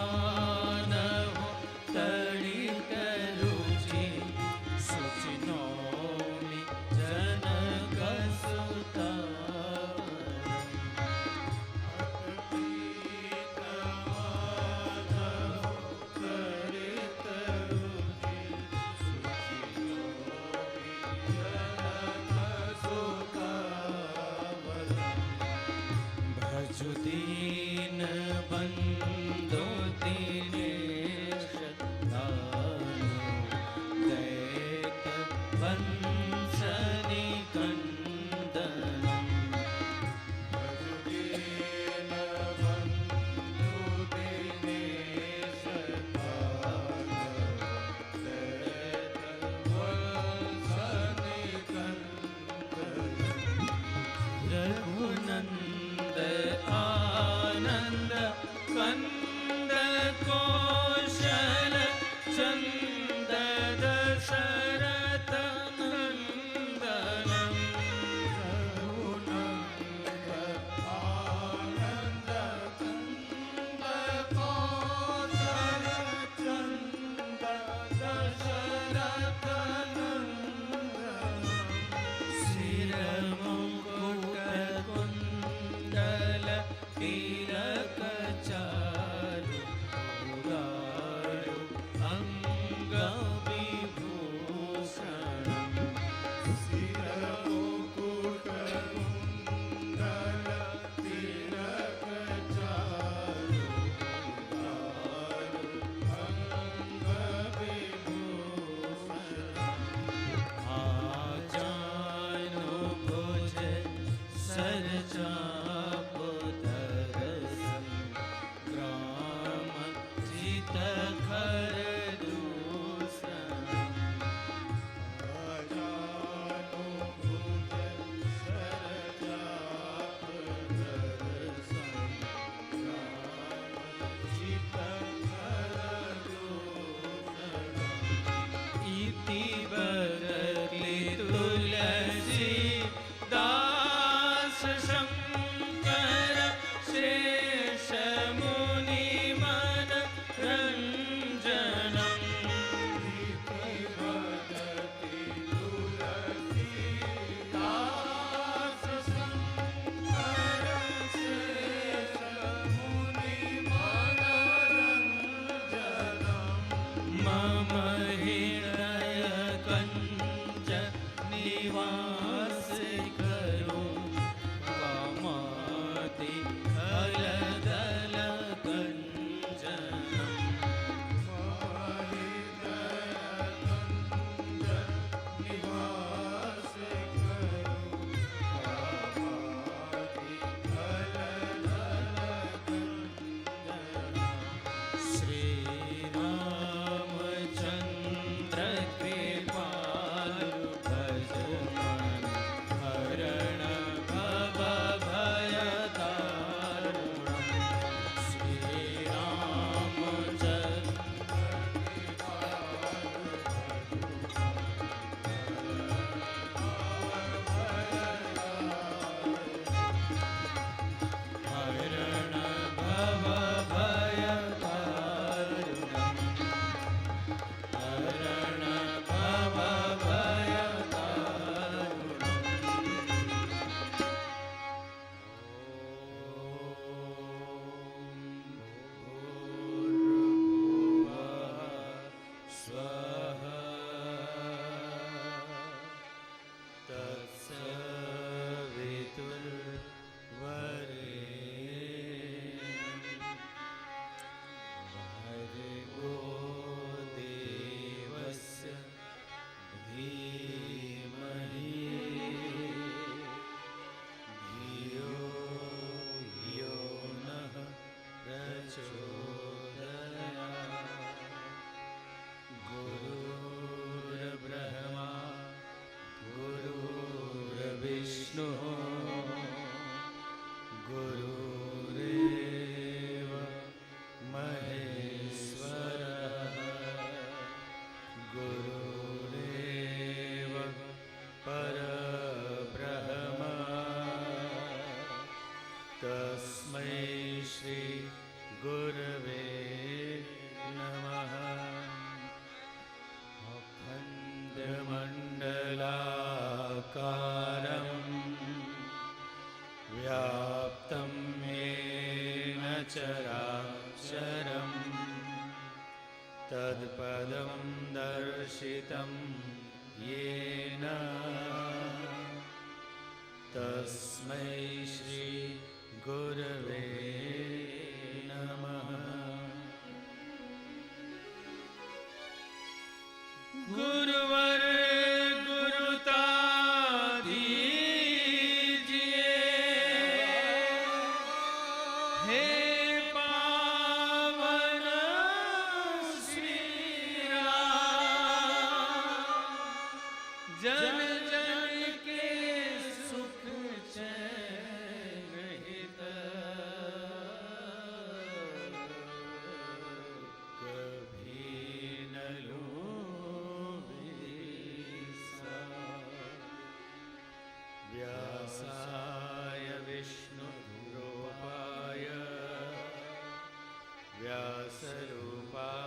पीतमानहो तडितरुचि शुचिनोमि जनकसुता दीन बंधु दीनेश दानु दैत वंशनि कंदनम दीन बंधु दीनेश दानु दैत वंशनि कंदनम रघुनंद आनंद कंद कौशल चंद दशरथ नंदनम रघुनंद आनंद कंद कौशल चंद दशरथ नंदनम सिर मुकुट कुंडल तिलक चारु उदारु अंग विभूषणम सिर मुकुट कुंडल तिलक चारु उदारु अंग विभूषणम आजानु भुज सरचा तुलसी दास शंकर शेष मुनि मन रंजनम तुलसी दास शंकर शेष मुनि मन रंजनम मम हृदय निवास करो कामाति अलदल कंचनम निवास करो कामाति अलदल कंचनम श्री रामचंद्र कृपालु हरण भव भय दारुणम श्री रामचंद्र हरण भव भय दारुणम हरण भव भय गुरुर्ब्रह्मा गुरुर्विष्णु गुरुरेव महेश्वरः गुरुरेव परब्रह्म तस्मै श्री गुरवे नमः। अखण्डमण्डलाकारं व्याप्तं येन चराचरं तत्पदं दर्शितं येन तस्मै श्री गुरवे नमः। गुरुवर गुरुता दीजिए, हे पावन श्री राम। जन जन के सुख चैन हित कभी न व्यासाय विष्णुरूपाय व्यासरूपाय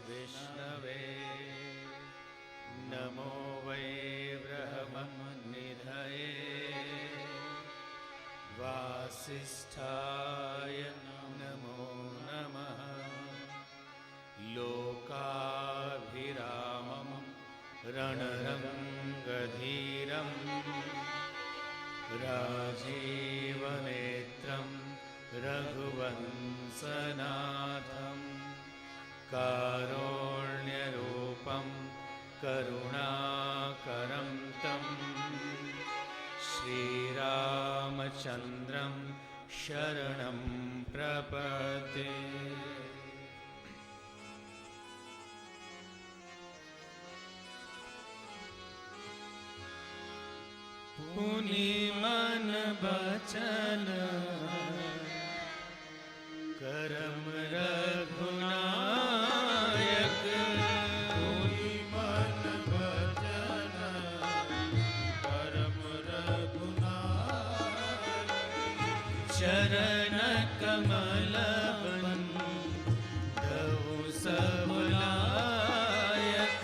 विष्णवे नमो वै ब्रह्मनिधये वासिष्ठाय नमो नमः। लोकाभिरामं रणरङ्गधीरं राजीवनेत्रं रघुवंशनाथं कारुण्यरूपं करुणाकरं तं श्रीरामचन्द्रं शरणं प्रपद्ये। पुनि मन बचन करम रघुनायक। पुनि मन बचन करम रघुनायक। चरण कमल बंधु सब लायक।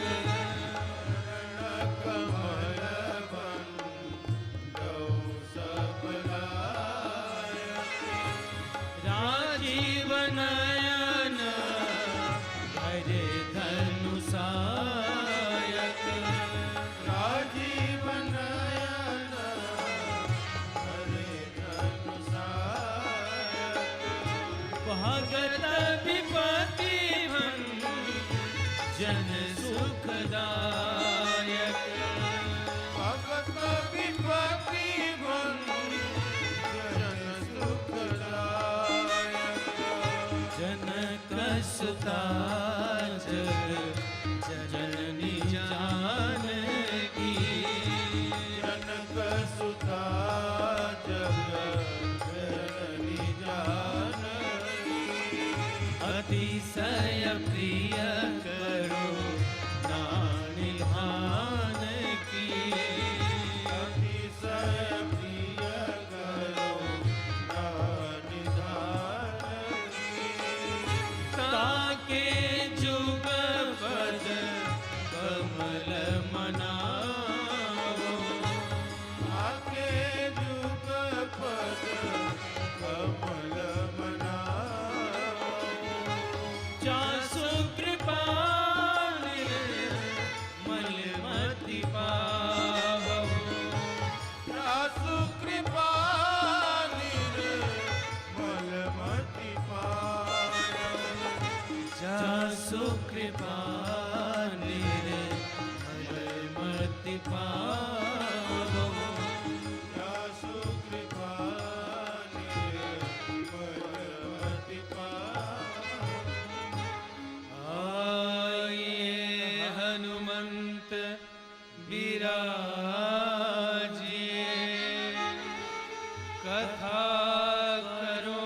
राजीव नयन भरे धनुषायक। राजीव नयन भरे धनुषायक। भगत विपति जन सुखदायक। भगत विपति जन सुखदायक। जनक सुता जग जननी जानकी। जनक सुता जग जननी जानकी। अतिशय प्रिय करो निधान की। अतिशय प्रिय करो निधान की। ताके जुग पद कमल मनावो। आके जुग पद कमल मनावो। जासु कृपा मलमति पावो। जासु कृपा मलमति पावो। जासु कृपा मलमति पावो। जासु कृपा मलमति पावो। आये हनुमंत विराजिए। कथा करो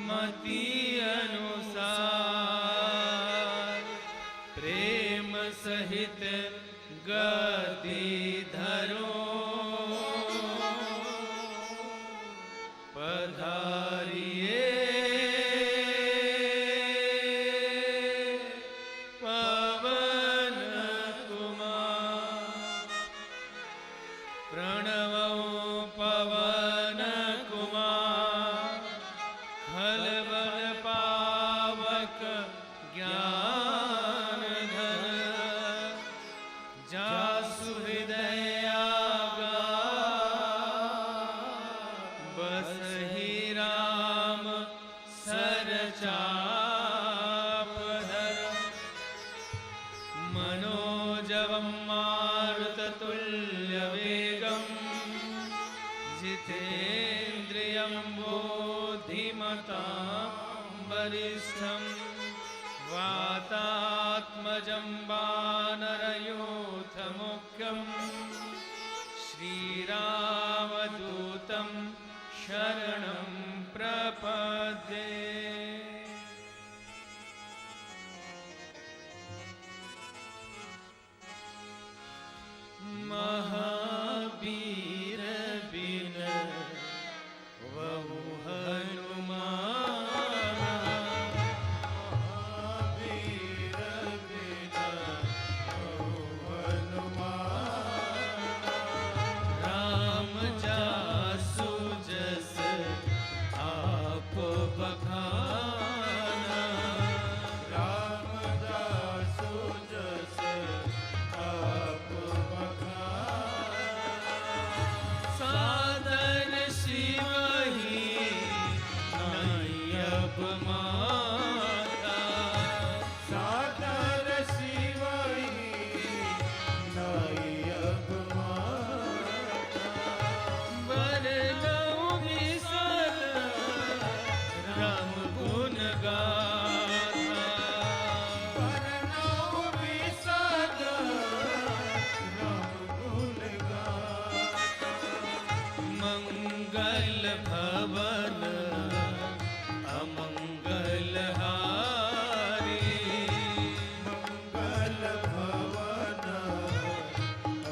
मति अनुसार। पधारिए पवन कुमार प्रणवो पवन कुमार खलबल पावक ज्ञान धर जासु हृदयागा बसहि राम सरचापधर मनोजवं मारुततुल्यवेगं जितेन्द्रियं बुद्धिमतां वरिष्ठं वातात्मजं वानरयूथमुख्यं श्रीरामदूतं शरणं प्रपद्ये। महावीर बिन वहु हनुमान महावीर बिन वहु हनुमान राम जासु जस आप बखाना राम जासु जस आप बखाना सादर शिवहि नायब माता सादर शिवहि नायक माता वरदौ विशद राम गुण गाथा वर्णौ विशद राम गुण गाथा मंगल भवन अमंगल हारी मंगल भवन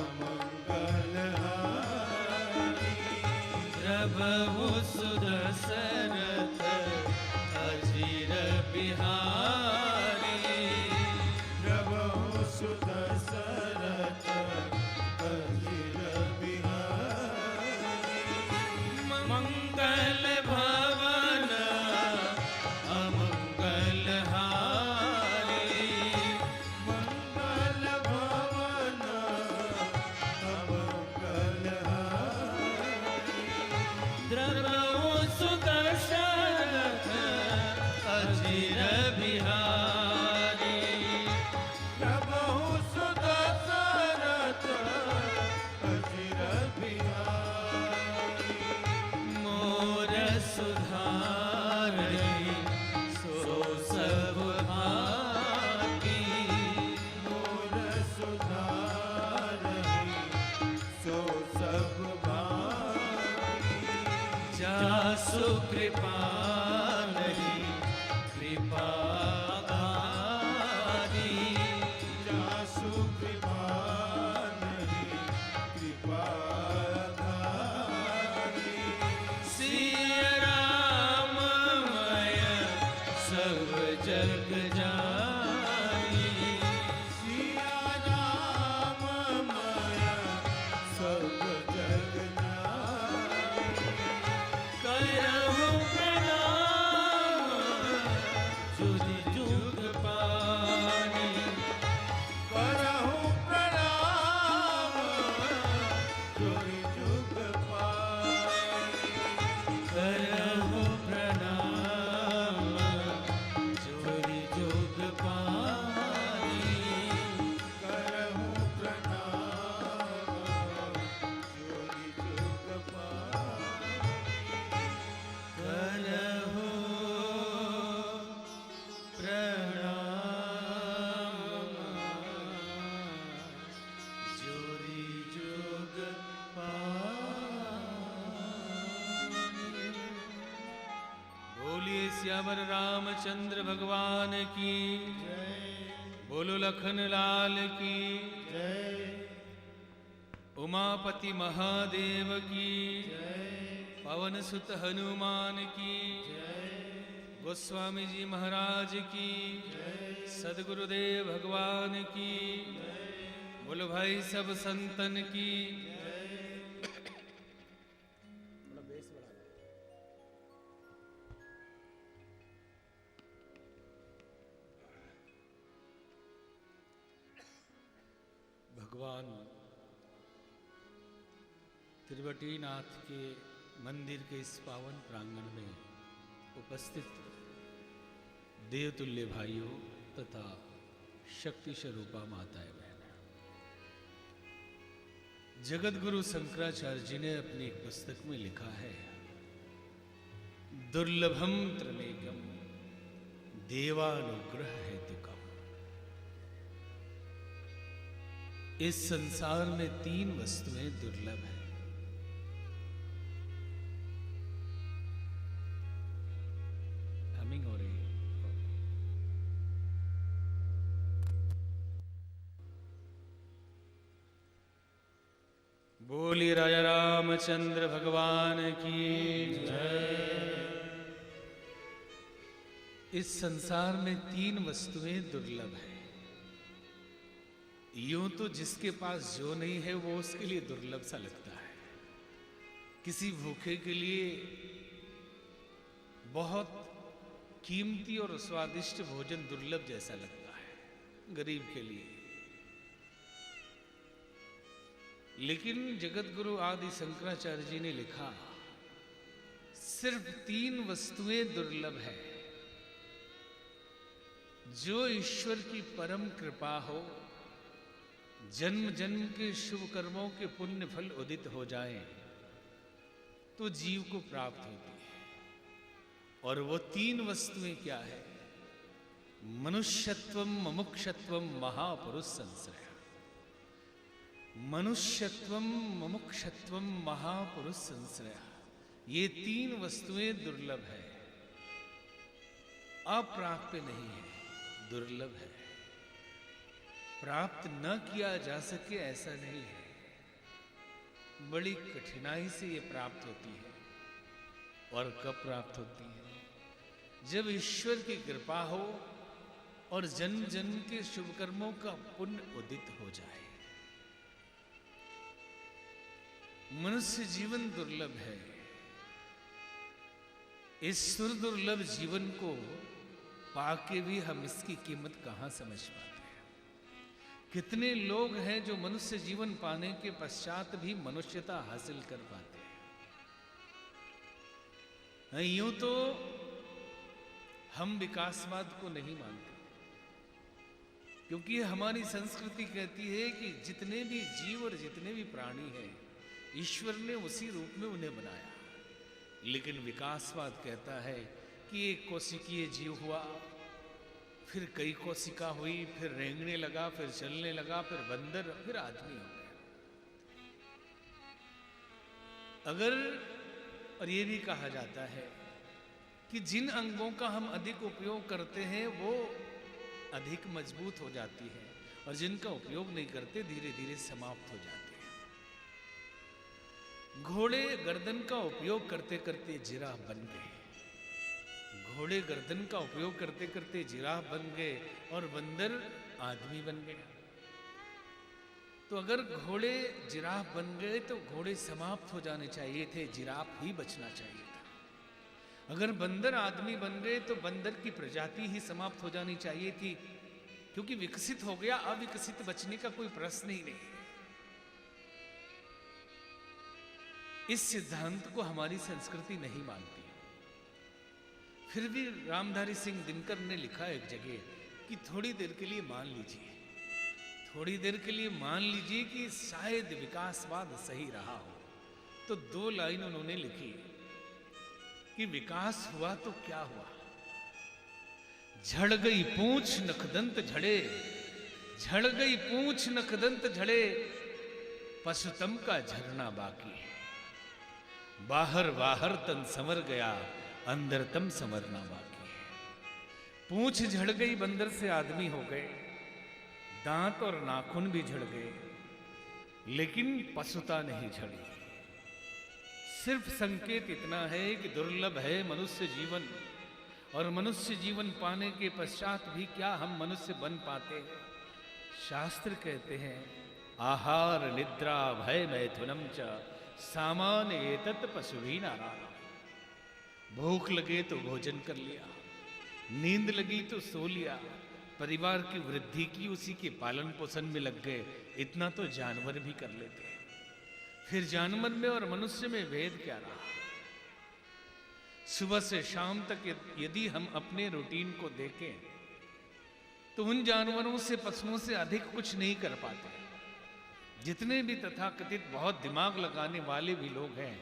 अमंगल हारी प्रभु सुदशरथ अजिर बिहारी प्रभु सुत सरत अजिर बिहारी मंगल भवन अमंगल हारी मंगल भवन अमंगल हारी द्रवौ सुदशरथ अजिर बिहारी प्रभु सुत सरत अजिर बिहारी मोर सुधारहि सो सब भाती मोर सुधारहि सो सब भाई जासु कृपा नहीं कृपा आदि जासु कृपा नहीं कृपा धारी सिय राम मय सब जग जानी सिया राम माया सब जग जानी करहु प्रणाम जुग जुग पानी करहु प्रणाम जुग जुग पाई करहु प्रणाम जोरि जुग पानी करहु प्रणाम जोरि जुग पाई करहु प्रणाम जोरि जुग पानी। बोलिए श्यावर रामचंद्र भगवान की बोलो लखन लाल की जय उमापति महादेव की जय पवन सुत हनुमान की, गोस्वामी जी महाराज की, सदगुरुदेव भगवान की, बोलो भाई सब संतन की। भगवान त्रिवटीनाथ के मंदिर के इस पावन प्रांगण में उपस्थित देवतुल्य भाइयों तथा शक्ति स्वरूपा माताएं बहनें, जगत गुरु शंकराचार्य जी ने अपनी एक पुस्तक में लिखा है, दुर्लभम त्रिमेकम देवानुग्रह हेतुकम। इस संसार में 3 वस्तुएं दुर्लभ हैं। हमिंग हो रही है। बोली राजा रामचंद्र भगवान की जय। इस संसार में 3 वस्तुएं दुर्लभ हैं। यूं तो जिसके पास जो नहीं है वो उसके लिए दुर्लभ सा लगता है। किसी भूखे के लिए बहुत कीमती और स्वादिष्ट भोजन दुर्लभ जैसा लगता है गरीब के लिए। लेकिन जगत गुरु आदि शंकराचार्य जी ने लिखा, सिर्फ 3 वस्तुएं दुर्लभ है। जो ईश्वर की परम कृपा हो, जन्म जन्म के शुभ कर्मों के पुण्य फल उदित हो जाएं, तो जीव को प्राप्त होती है। और वो 3 वस्तुएं क्या है? मनुष्यत्वम, मुमुक्षत्वम, महापुरुष संश्रय। मनुष्यत्वम, मुमुक्षत्वम, महापुरुष संश्रय, ये 3 वस्तुएं दुर्लभ है। अप्राप्य नहीं है, दुर्लभ है। प्राप्त न किया जा सके ऐसा नहीं है, बड़ी कठिनाई से ये प्राप्त होती है। और कब प्राप्त होती है? जब ईश्वर की कृपा हो और जन्म जन्म के शुभ कर्मों का पुण्य उदित हो जाए। मनुष्य जीवन दुर्लभ है। इस सुरदुर्लभ जीवन को पाके भी हम इसकी कीमत कहां समझ पाते हैं। कितने लोग हैं जो मनुष्य जीवन पाने के पश्चात भी मनुष्यता हासिल कर पाते हैं। यूं तो हम विकासवाद को नहीं मानते, क्योंकि हमारी संस्कृति कहती है कि जितने भी जीव और जितने भी प्राणी हैं, ईश्वर ने उसी रूप में उन्हें बनाया। लेकिन विकासवाद कहता है कि एक कोशिकीय जीव हुआ, फिर कई कोशिका हुई, फिर रेंगने लगा, फिर चलने लगा, फिर बंदर, फिर आदमी हो गया। अगर, और ये भी कहा जाता है कि जिन अंगों का हम अधिक उपयोग करते हैं वो अधिक मजबूत हो जाती है, और जिनका उपयोग नहीं करते धीरे धीरे समाप्त हो जाते हैं। घोड़े गर्दन का उपयोग करते करते जिराफ बन गए। घोड़े गर्दन का उपयोग करते करते जिराफ बन गए, और बंदर आदमी बन गया। तो अगर घोड़े जिराफ बन गए तो घोड़े समाप्त हो जाने चाहिए थे, जिराफ ही बचना चाहिए था। अगर बंदर आदमी बन गए तो बंदर की प्रजाति ही समाप्त हो जानी चाहिए थी, क्योंकि विकसित हो गया, अविकसित बचने का कोई प्रश्न ही नहीं। इस सिद्धांत को हमारी संस्कृति नहीं मानती। फिर भी रामधारी सिंह दिनकर ने लिखा एक जगह कि थोड़ी देर के लिए मान लीजिए, थोड़ी देर के लिए मान लीजिए कि शायद विकासवाद सही रहा हो। तो 2 लाइन उन्होंने लिखी कि विकास हुआ तो क्या हुआ? झड़ गई पूंछ नखदंत झड़े, झड़ गई पूंछ नखदंत झड़े, पशुतम का झरना बाकी। बाहर बाहर तन संवर गया, अंदर तम संवरना बाकी है। पूंछ झड़ गई, बंदर से आदमी हो गए, दांत और नाखून भी झड़ गए, लेकिन पशुता नहीं झड़ी। सिर्फ संकेत इतना है कि दुर्लभ है मनुष्य जीवन, और मनुष्य जीवन पाने के पश्चात भी क्या हम मनुष्य बन पाते हैं। शास्त्र कहते हैं आहार निद्रा भय मैथुनम च सामान्य एतत् पशुभी नारा। भूख लगे तो भोजन कर लिया, नींद लगी तो सो लिया, परिवार की वृद्धि की उसी के पालन पोषण में लग गए, इतना तो जानवर भी कर लेते हैं। फिर जानवर में और मनुष्य में भेद क्या रहा। सुबह से शाम तक यदि हम अपने रूटीन को देखें तो उन जानवरों से पशुओं से अधिक कुछ नहीं कर पाते। जितने भी तथाकथित बहुत दिमाग लगाने वाले भी लोग हैं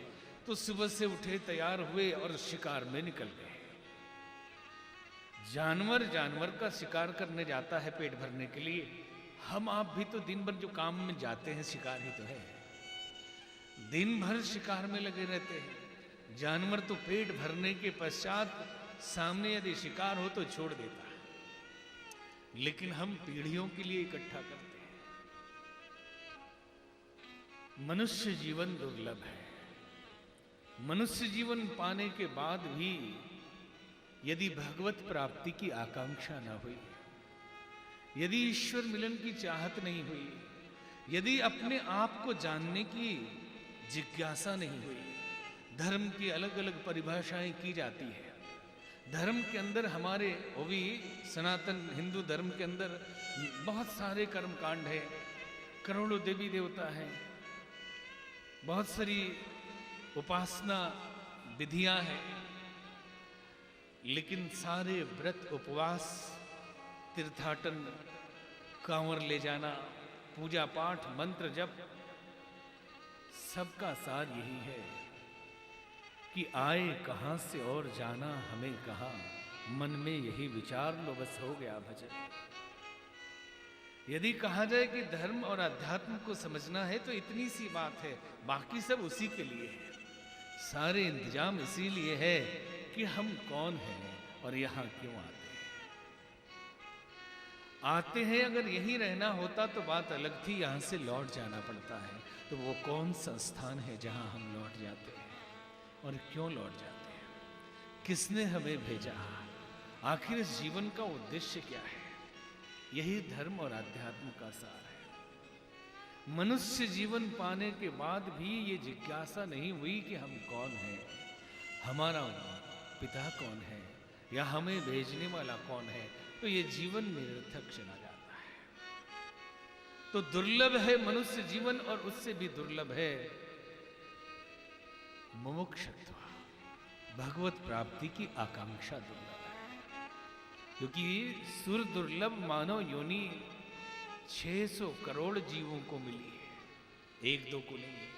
तो सुबह से उठे, तैयार हुए और शिकार में निकल गए। जानवर का शिकार करने जाता है पेट भरने के लिए, हम आप भी तो दिन भर जो काम में जाते हैं शिकार ही तो है, दिन भर शिकार में लगे रहते हैं। जानवर तो पेट भरने के पश्चात सामने यदि शिकार हो तो छोड़ देता है, लेकिन हम पीढ़ियों के लिए इकट्ठा करते हैं। मनुष्य जीवन दुर्लभ है। मनुष्य जीवन पाने के बाद भी यदि भगवत प्राप्ति की आकांक्षा न हुई, यदि ईश्वर मिलन की चाहत नहीं हुई, यदि अपने आप को जानने की जिज्ञासा नहीं हुई, धर्म की अलग अलग परिभाषाएं की जाती है। धर्म के अंदर हमारे वो भी सनातन हिंदू धर्म के अंदर बहुत सारे कर्मकांड है, करोड़ों देवी देवता हैं, बहुत सारी उपासना विधियां हैं, लेकिन सारे व्रत उपवास, तीर्थाटन, कांवर ले जाना, पूजा पाठ, मंत्र जप, सबका सार यही है कि आए कहां से और जाना हमें कहां, मन में यही विचार लो बस हो गया भजन। यदि कहा जाए कि धर्म और अध्यात्म को समझना है तो इतनी सी बात है, बाकी सब उसी के लिए है। सारे इंतजाम इसीलिए है कि हम कौन हैं और यहां क्यों आते हैं। अगर यहीं रहना होता तो बात अलग थी, यहां से लौट जाना पड़ता है। तो वो कौन सा स्थान है जहां हम लौट जाते हैं और क्यों लौट जाते हैं, किसने हमें भेजा, आखिर इस जीवन का उद्देश्य क्या है। यही धर्म और अध्यात्म का सार है। मनुष्य जीवन पाने के बाद भी ये जिज्ञासा नहीं हुई कि हम कौन हैं, हमारा पिता कौन है या हमें भेजने वाला कौन है, तो ये जीवन निरर्थक चला जाता है। तो दुर्लभ है मनुष्य जीवन, और उससे भी दुर्लभ है मुमुक्षुत्व, भगवत प्राप्ति की आकांक्षा दुर्लभ है। क्योंकि सुर दुर्लभ मानव योनि 600 करोड़ जीवों को मिली है, एक दो को नहीं,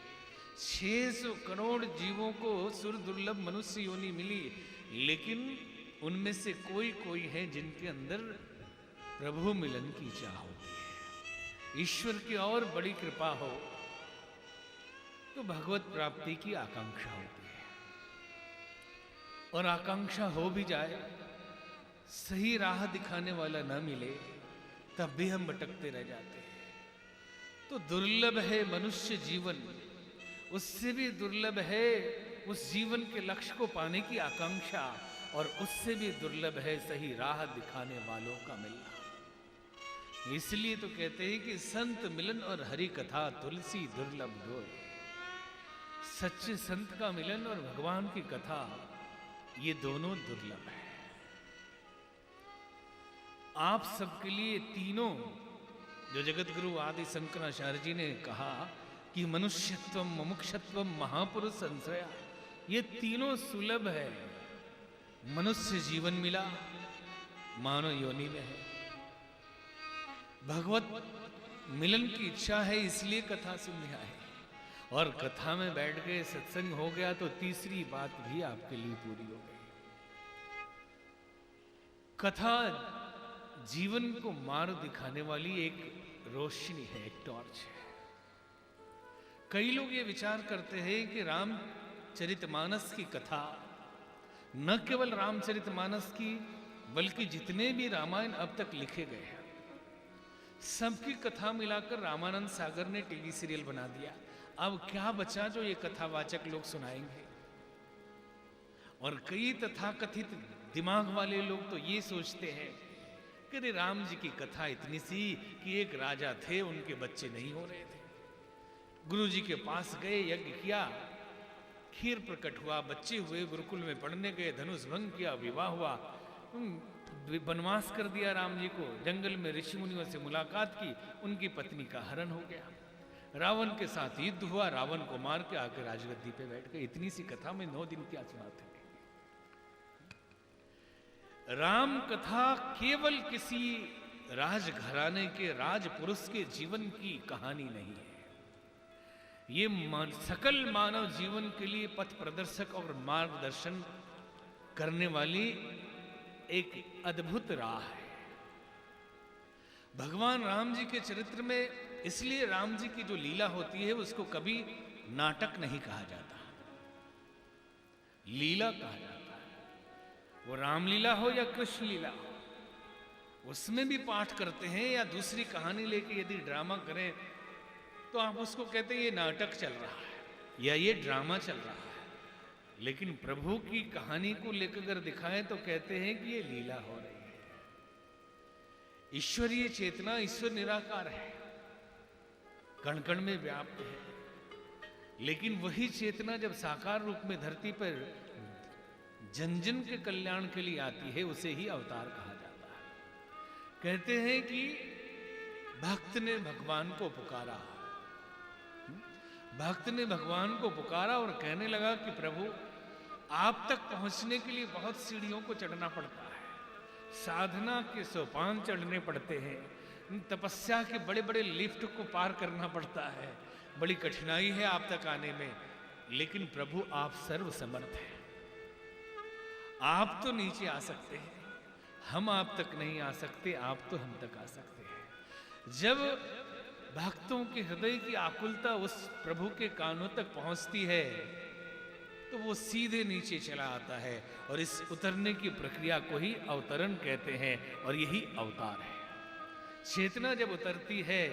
600 करोड़ जीवों को सुर दुर्लभ मनुष्य योनि मिली। लेकिन उनमें से कोई कोई है जिनके अंदर प्रभु मिलन की चाह होती है, ईश्वर की और बड़ी कृपा हो तो भगवत प्राप्ति की आकांक्षा होती है। और आकांक्षा हो भी जाए, सही राह दिखाने वाला न मिले, तब भी हम भटकते रह जाते हैं। तो दुर्लभ है मनुष्य जीवन, उससे भी दुर्लभ है उस जीवन के लक्ष्य को पाने की आकांक्षा, और उससे भी दुर्लभ है सही राह दिखाने वालों का मिलना। इसलिए तो कहते हैं कि संत मिलन और हरि कथा तुलसी दुर्लभ दोय। सच्चे संत का मिलन और भगवान की कथा, ये दोनों दुर्लभ है। आप सबके लिए तीनों, जो जगत गुरु आदि शंकराचार्य जी ने कहा कि मनुष्यत्वम मुमुक्षत्वम महापुरुष संश्रया, ये तीनों सुलभ है। मनुष्य जीवन मिला, मानव योनि में है, भगवत मिलन की इच्छा है इसलिए कथा सुनने आए, और कथा में बैठ गए, सत्संग हो गया तो तीसरी बात भी आपके लिए पूरी हो गई। कथा जीवन को मार्ग दिखाने वाली एक रोशनी है, एक टॉर्च है। कई लोग ये विचार करते हैं कि रामचरितमानस की कथा, न केवल रामचरितमानस की बल्कि जितने भी रामायण अब तक लिखे गए हैं, सबकी कथा मिलाकर रामानंद सागर ने टीवी सीरियल बना दिया। अब क्या बचा जो ये कथावाचक लोग सुनाएंगे। और कई तथाकथित दिमाग वाले लोग तो ये सोचते हैं कि अरे राम जी की कथा इतनी सी कि एक राजा थे, उनके बच्चे नहीं हो रहे थे, गुरु जी के पास गए, यज्ञ किया, खीर प्रकट हुआ, बच्चे हुए, गुरुकुल में पढ़ने गए, धनुष भंग किया, विवाह हुआ, वनवास कर दिया राम जी को, जंगल में ऋषि मुनियों से मुलाकात की, उनकी पत्नी का हरण हो गया, रावण के साथ युद्ध हुआ, रावण को मार के आके राजगद्दी पे बैठ गए। इतनी सी कथा में 9 दिन क्या सुनाते हैं। राम कथा केवल किसी राजघराने के राजपुरुष के जीवन की कहानी नहीं है, ये सकल मानव जीवन के लिए पथ प्रदर्शक और मार्गदर्शन करने वाली एक अद्भुत राह है। भगवान राम जी के चरित्र में इसलिए राम जी की जो लीला होती है उसको कभी नाटक नहीं कहा जाता, लीला कहा जाता है। वो रामलीला हो या कृष्ण लीला हो, उसमें भी पाठ करते हैं या दूसरी कहानी लेके यदि ड्रामा करें तो आप उसको कहते हैं ये नाटक चल रहा है या ये ड्रामा चल रहा है। लेकिन प्रभु की कहानी को लेकर अगर दिखाएं तो कहते हैं कि ये लीला हो रही है। ईश्वरीय चेतना, ईश्वर निराकार है, कण कण में व्याप्त है, लेकिन वही चेतना जब साकार रूप में धरती पर जन जन के कल्याण के लिए आती है उसे ही अवतार कहा जाता है। कहते हैं कि भक्त ने भगवान को पुकारा, भक्त ने भगवान को पुकारा और कहने लगा कि प्रभु आप तक पहुंचने के लिए बहुत सीढ़ियों को चढ़ना पड़ता है, साधना के सोपान चढ़ने पड़ते हैं, तपस्या के बड़े बड़े लिफ्ट को पार करना पड़ता है, बड़ी कठिनाई है आप तक आने में, लेकिन प्रभु आप सर्व समर्थ हैं, आप तो नीचे आ सकते हैं, हम आप तक नहीं आ सकते, आप तो हम तक आ सकते हैं। जब भक्तों के हृदय की आकुलता उस प्रभु के कानों तक पहुंचती है तो वो सीधे नीचे चला आता है, और इस उतरने की प्रक्रिया को ही अवतरण कहते हैं, और यही अवतार है। चेतना जब उतरती है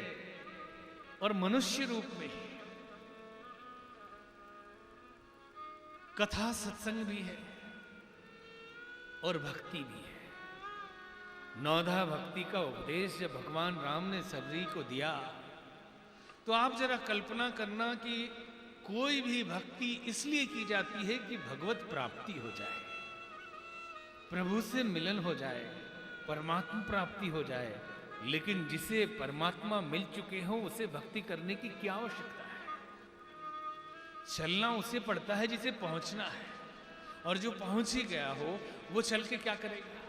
और मनुष्य रूप में ही, कथा सत्संग भी है और भक्ति भी है। नौधा भक्ति का उपदेश जब भगवान राम ने सबरी को दिया तो आप जरा कल्पना करना कि कोई भी भक्ति इसलिए की जाती है कि भगवत प्राप्ति हो जाए, प्रभु से मिलन हो जाए, परमात्मा प्राप्ति हो जाए। लेकिन जिसे परमात्मा मिल चुके हो उसे भक्ति करने की क्या आवश्यकता है? चलना उसे पड़ता है जिसे पहुंचना है, और जो पहुंच ही गया हो वो चल के क्या करेगा?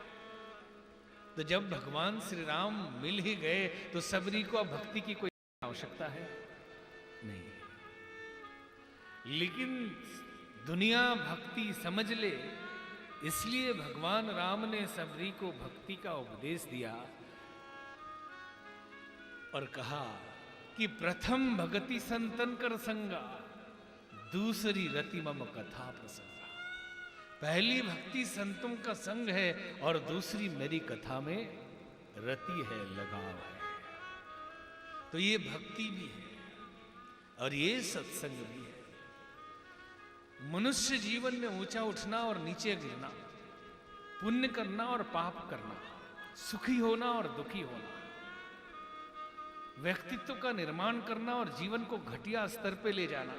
तो जब भगवान श्री राम मिल ही गए तो सबरी को अब भक्ति की कोई आवश्यकता है नहीं। लेकिन दुनिया भक्ति समझ ले, इसलिए भगवान राम ने सबरी को भक्ति का उपदेश दिया और कहा कि प्रथम भगति संतन कर संगा, दूसरी रति मम कथा प्रसंगा। पहली भक्ति संतों का संग है और दूसरी मेरी कथा में रति है, लगाव है। तो ये भक्ति भी है और ये सत्संग भी है। मनुष्य जीवन में ऊंचा उठना और नीचे गिरना, पुण्य करना और पाप करना, सुखी होना और दुखी होना, व्यक्तित्व का निर्माण करना और जीवन को घटिया स्तर पे ले जाना,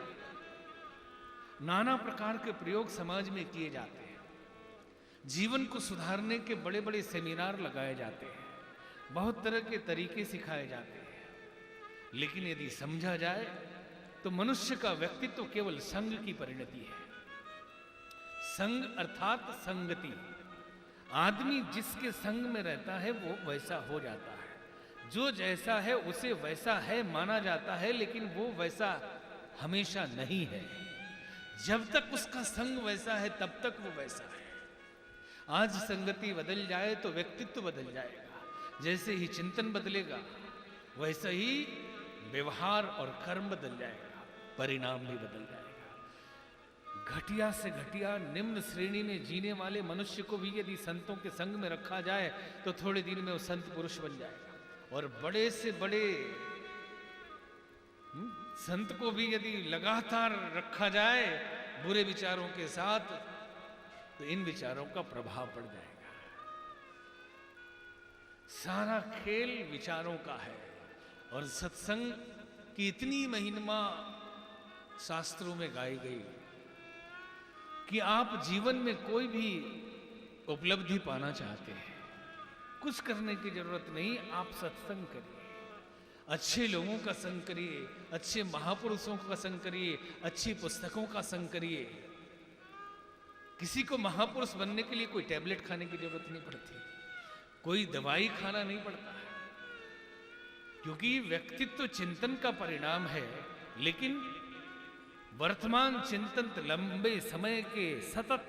नाना प्रकार के प्रयोग समाज में किए जाते हैं। जीवन को सुधारने के बड़े बड़े सेमिनार लगाए जाते हैं, बहुत तरह के तरीके सिखाए जाते हैं। लेकिन यदि समझा जाए तो मनुष्य का व्यक्तित्व केवल संग की परिणति है। संग अर्थात संगति। आदमी जिसके संग में रहता है वो वैसा हो जाता है, जो जैसा है उसे वैसा है माना जाता है, लेकिन वो वैसा हमेशा नहीं है। जब तक उसका संग वैसा है तब तक वो वैसा है। आज संगति बदल जाए तो व्यक्तित्व बदल जाएगा, जैसे ही चिंतन बदलेगा वैसे ही व्यवहार और कर्म बदल जाएगा, परिणाम भी बदल जाएगा। घटिया से घटिया निम्न श्रेणी में जीने वाले मनुष्य को भी यदि संतों के संग में रखा जाए तो थोड़े दिन में वो संत पुरुष बन जाएगा, और बड़े से बड़े संत को भी यदि लगातार रखा जाए बुरे विचारों के साथ तो इन विचारों का प्रभाव पड़ जाएगा। सारा खेल विचारों का है और सत्संग की इतनी महिमा शास्त्रों में गाई गई कि आप जीवन में कोई भी उपलब्धि पाना चाहते हैं, कुछ करने की जरूरत नहीं, आप सत्संग करिए, अच्छे लोगों का संग करिए, अच्छे महापुरुषों का संग करिए, अच्छी पुस्तकों का संग करिए। किसी को महापुरुष बनने के लिए कोई टैबलेट खाने की जरूरत नहीं पड़ती, कोई दवाई खाना नहीं पड़ता है, क्योंकि व्यक्तित्व चिंतन का परिणाम है। लेकिन वर्तमान चिंतन लंबे समय के सतत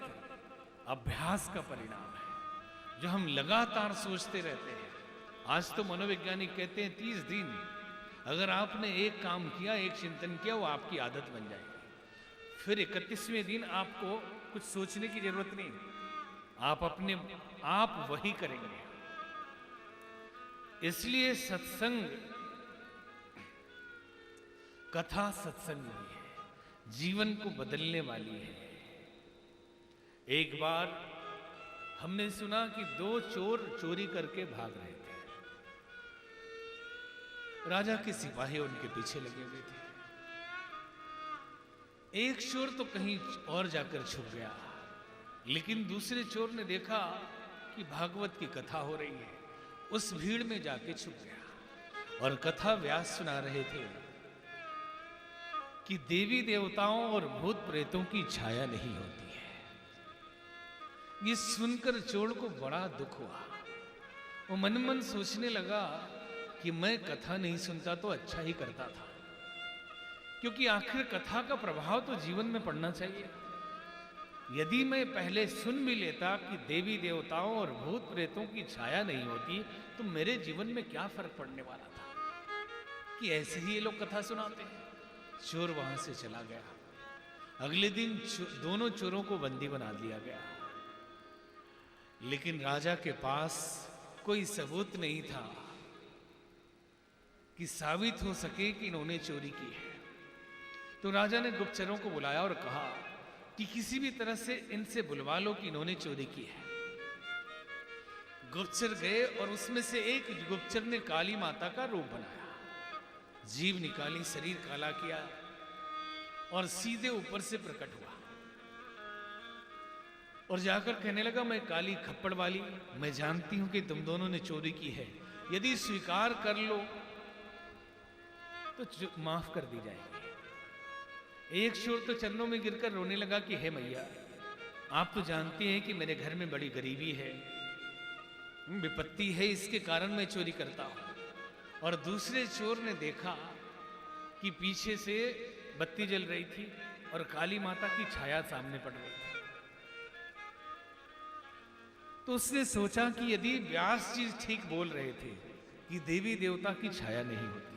अभ्यास का परिणाम है, जो हम लगातार सोचते रहते हैं। आज तो मनोवैज्ञानिक कहते हैं 30 दिन अगर आपने एक काम किया, एक चिंतन किया, वो आपकी आदत बन जाएगी। फिर 31वें दिन आपको कुछ सोचने की जरूरत नहीं, आप वही करेंगे। इसलिए सत्संग, कथा सत्संग भी है, जीवन को बदलने वाली है। एक बार हमने सुना कि 2 चोर चोरी करके भाग रहे थे। राजा के सिपाही उनके पीछे लगे हुए थे। एक चोर तो कहीं और जाकर छुप गया, लेकिन दूसरे चोर ने देखा कि भागवत की कथा हो रही है, उस भीड़ में जाके छुप गया और कथा व्यास सुना रहे थे कि देवी देवताओं और भूत प्रेतों की छाया नहीं होती है। ये सुनकर चोर को बड़ा दुख हुआ। वो मन मन सोचने लगा कि मैं कथा नहीं सुनता तो अच्छा ही करता था, क्योंकि आखिर कथा का प्रभाव तो जीवन में पड़ना चाहिए। यदि मैं पहले सुन भी लेता कि देवी देवताओं और भूत प्रेतों की छाया नहीं होती तो मेरे जीवन में क्या फर्क पड़ने वाला था कि ऐसे ही ये लोग कथा सुनाते हैं। चोर वहां से चला गया। अगले दिन दोनों चोरों को बंदी बना दिया गया, लेकिन राजा के पास कोई सबूत नहीं था कि साबित हो सके कि इन्होंने चोरी की है। तो राजा ने गुप्तचरों को बुलाया और कहा कि किसी भी तरह से इनसे बुलवा लो कि इन्होंने चोरी की है। गुप्तचर गए और उसमें से एक गुप्तचर ने काली माता का रूप बनाया, जीभ निकाली, शरीर काला किया और सीधे ऊपर से प्रकट हुआ और जाकर कहने लगा, मैं काली खप्पड़ वाली, मैं जानती हूं कि तुम दोनों ने चोरी की है, यदि स्वीकार कर लो तो माफ कर दी जाएगी। एक चोर तो चरणों में गिरकर रोने लगा कि हे मैया, आप तो जानती हैं कि मेरे घर में बड़ी गरीबी है, विपत्ति है, इसके कारण मैं चोरी करता हूं। और दूसरे चोर ने देखा कि पीछे से बत्ती जल रही थी और काली माता की छाया सामने पड़ रही थी। तो उसने सोचा कि यदि व्यास जी ठीक बोल रहे थे कि देवी देवता की छाया नहीं होती,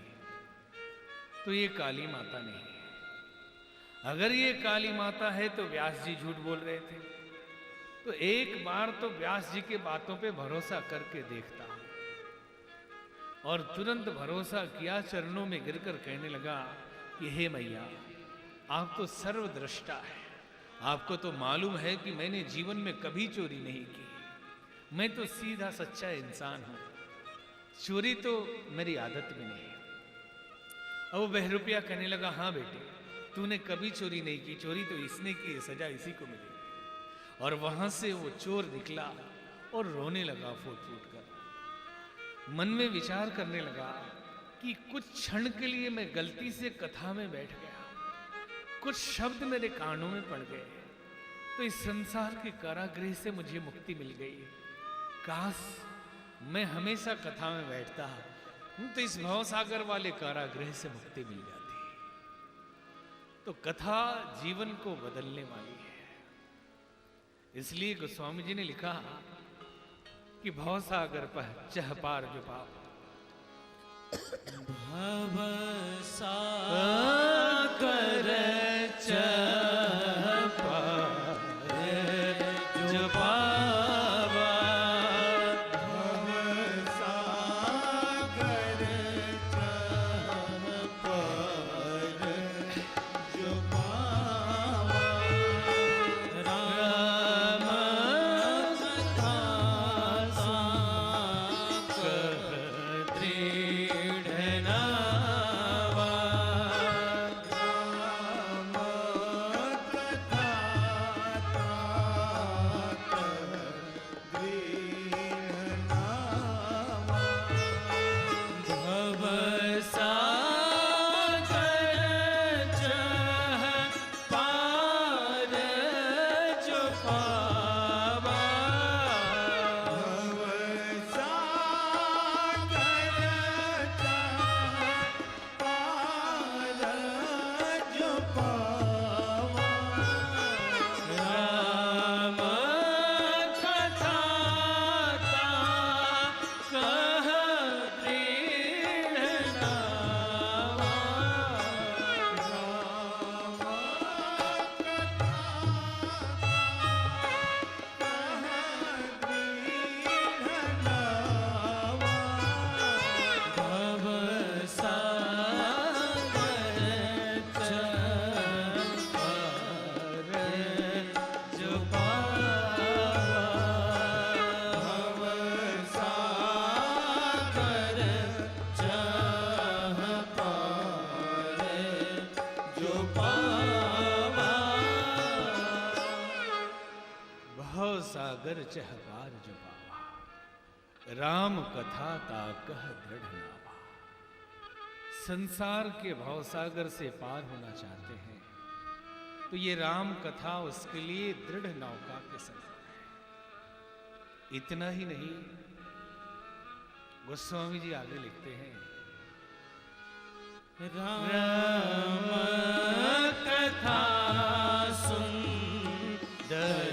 तो ये काली माता नहीं है। अगर ये काली माता है तो व्यास जी झूठ बोल रहे थे। तो एक बार तो व्यास जी के बातों पे भरोसा करके देखता हूं। और तुरंत भरोसा किया, चरणों में गिरकर कहने लगा कि हे मैया, आप तो सर्वद्रष्टा है, आपको तो मालूम है कि मैंने जीवन में कभी चोरी नहीं की, मैं तो सीधा सच्चा इंसान हूं, चोरी तो मेरी आदत में नहीं है। अब वो बहरूपिया कहने लगा, हाँ बेटे, तूने कभी चोरी नहीं की, चोरी तो इसने की, सजा इसी को मिलेगी। और वहां से वो चोर निकला और रोने लगा फूट फूट कर। मन में विचार करने लगा कि कुछ क्षण के लिए मैं गलती से कथा में बैठ गया, कुछ शब्द मेरे कानों में पड़ गए, तो इस संसार के कारागृह से मुझे मुक्ति मिल गई। काश मैं हमेशा कथा में बैठता तो इस भवसागर वाले कारागृह से मुक्ति मिल जाती। तो कथा जीवन को बदलने वाली है। इसलिए गोस्वामी जी ने लिखा कि भवसागर पर चह पार जो पाप, भवसागर चह पार जो पावा, भवसागर चह पार चह पार जो पावा, राम कथा ताकह दृढ़ नावा। संसार के भवसागर से पार होना चाहते हैं तो ये राम कथा उसके लिए दृढ़ नौका के समान है। इतना ही नहीं, गोस्वामी जी आगे लिखते हैं, राम कथा सुंदर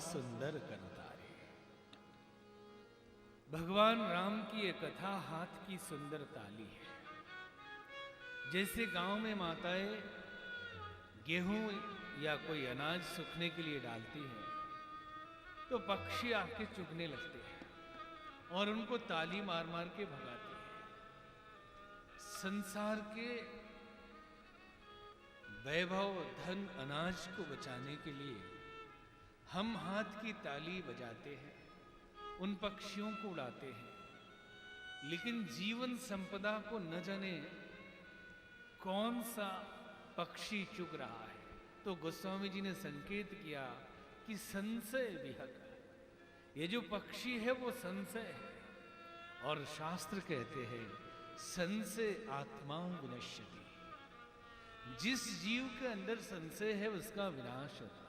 सुंदर करतारे। भगवान राम की एक कथा हाथ की सुंदर ताली है। जैसे गांव में माताएं गेहूं या कोई अनाज सूखने के लिए डालती हैं तो पक्षी आके चुगने लगते हैं और उनको ताली मार मार के भगाते हैं। संसार के वैभव, धन, अनाज को बचाने के लिए हम हाथ की ताली बजाते हैं, उन पक्षियों को उड़ाते हैं, लेकिन जीवन संपदा को न जाने कौन सा पक्षी चुग रहा है। तो गोस्वामी जी ने संकेत किया कि संशय विहग, ये जो पक्षी है वो संशय है। और शास्त्र कहते हैं संशय आत्मा विनश्यति, जिस जीव के अंदर संशय है उसका विनाश होता है।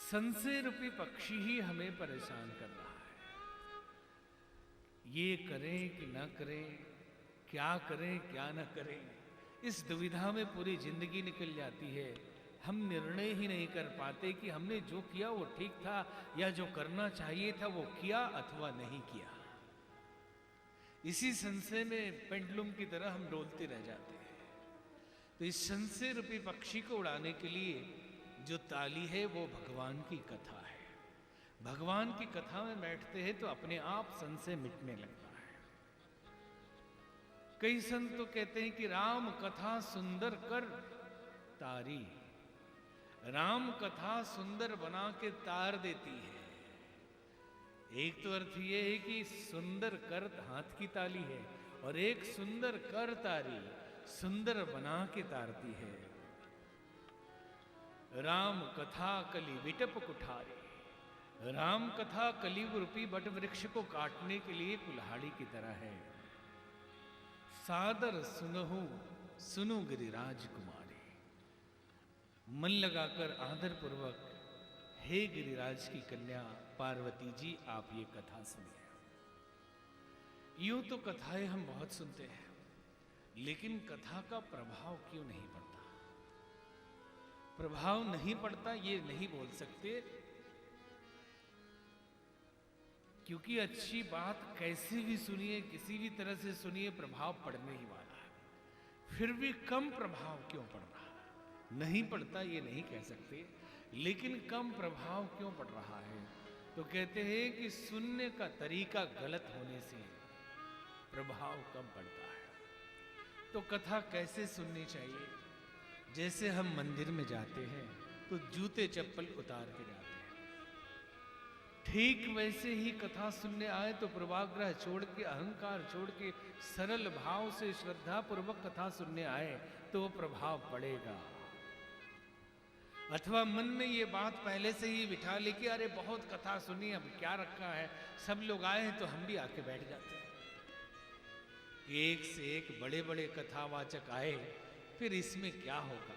संशय रूपी पक्षी ही हमें परेशान कर रहा है। ये करें कि ना करें, क्या करें क्या ना करें, इस दुविधा में पूरी जिंदगी निकल जाती है। हम निर्णय ही नहीं कर पाते कि हमने जो किया वो ठीक था या जो करना चाहिए था वो किया अथवा नहीं किया। इसी संशय में पेंडुलम की तरह हम डोलते रह जाते हैं। तो इस संशय रूपी पक्षी को उड़ाने के लिए जो ताली है वो भगवान की कथा है। भगवान की कथा में बैठते हैं तो अपने आप संशय मिटने लगता है। कई संत तो कहते हैं कि राम कथा सुंदर कर तारी, राम कथा सुंदर बना के तार देती है। एक तो अर्थ ये है कि सुंदर कर हाथ की ताली है और एक सुंदर कर तारी सुंदर बना के तारती है। राम कथा कली विटप कुठारी, राम कथा कलियुग रूपी बट वृक्ष को काटने के लिए कुल्हाड़ी की तरह है। सादर सुनहु सुनु गिरिराज कुमारी, मन लगाकर आदर पूर्वक हे गिरिराज की कन्या पार्वती जी आप ये कथा सुनिए। यूं तो कथाएं हम बहुत सुनते हैं, लेकिन कथा का प्रभाव क्यों नहीं पड़ता? प्रभाव नहीं पड़ता ये नहीं बोल सकते, क्योंकि अच्छी बात कैसे भी सुनिए, किसी भी तरह से सुनिए, प्रभाव पड़ने ही वाला है। फिर भी कम प्रभाव क्यों पड़ रहा है? नहीं पड़ता ये नहीं कह सकते, लेकिन कम प्रभाव क्यों पड़ रहा है? तो कहते हैं कि सुनने का तरीका गलत होने से प्रभाव कम पड़ता है। तो कथा कैसे सुननी चाहिए? जैसे हम मंदिर में जाते हैं तो जूते चप्पल उतार के जाते हैं, ठीक वैसे ही कथा सुनने आए तो पूर्वाग्रह छोड़ के, अहंकार छोड़ के, सरल भाव से श्रद्धा पूर्वक कथा सुनने आए तो वो प्रभाव पड़ेगा। अथवा मन में ये बात पहले से ही बिठा ली कि अरे बहुत कथा सुनी, अब क्या रखा है, सब लोग आए हैं तो हम भी आके बैठ जाते हैं। एक से एक बड़े बड़े कथावाचक आए, फिर इसमें क्या होगा?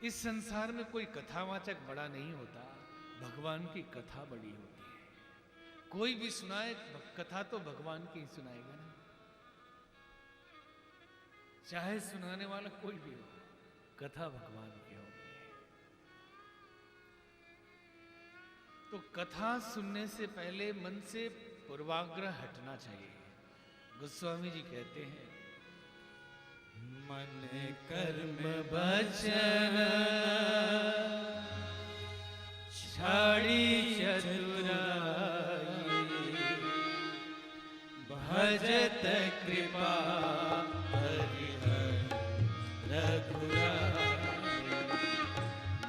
इस संसार में कोई कथावाचक बड़ा नहीं होता, भगवान की कथा बड़ी होती है। कोई भी सुनाए कथा तो भगवान की ही सुनाएगा ना, चाहे सुनाने वाला कोई भी हो, कथा भगवान की होती है। तो कथा सुनने से पहले मन से पूर्वाग्रह हटना चाहिए। गोस्वामी जी कहते हैं, मन कर्म वचन छाड़ी चतुराई, भजत कृपा हरिहर रघुराई।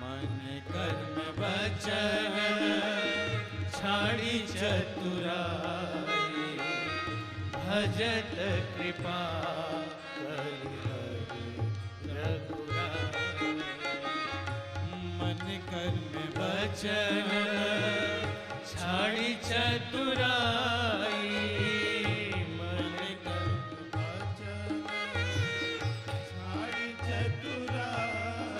मन कर्म वचन छाड़ी चतुराई, भजत कृपा कर्म वचन छाड़ी चतुराई, मन कर्म वचन छाड़ी चतुराई,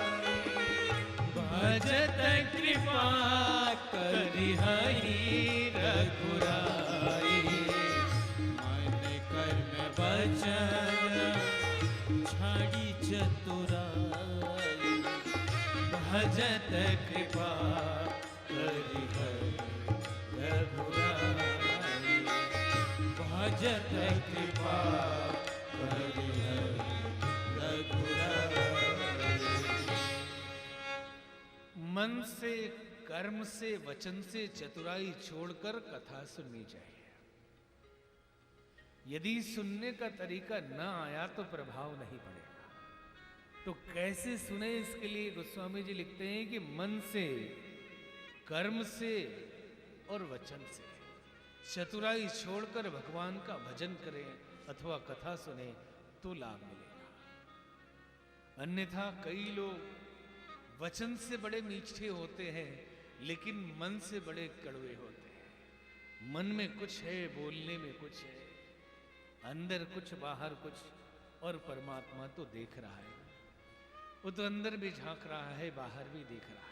भजत कृपा करिहरि रघुराई। मन कर्म वचन छाड़ी चतुराई, भजत कृपा करिहर रघुराई, भजत कृपा करिहर रघुराई। मन से, कर्म से, वचन से चतुराई छोड़कर कथा सुननी चाहिए। यदि सुनने का तरीका न आया तो प्रभाव नहीं पड़ेगा। तो कैसे सुने, इसके लिए गोस्वामी जी लिखते हैं कि मन से, कर्म से और वचन से चतुराई छोड़कर भगवान का भजन करें अथवा कथा सुने तो लाभ मिलेगा। अन्यथा कई लोग वचन से बड़े मीठे होते हैं लेकिन मन से बड़े कड़वे होते हैं। मन में कुछ है, बोलने में कुछ है, अंदर कुछ बाहर कुछ, और परमात्मा तो देख रहा है, वो तो अंदर भी झांक रहा है, बाहर भी देख रहा है।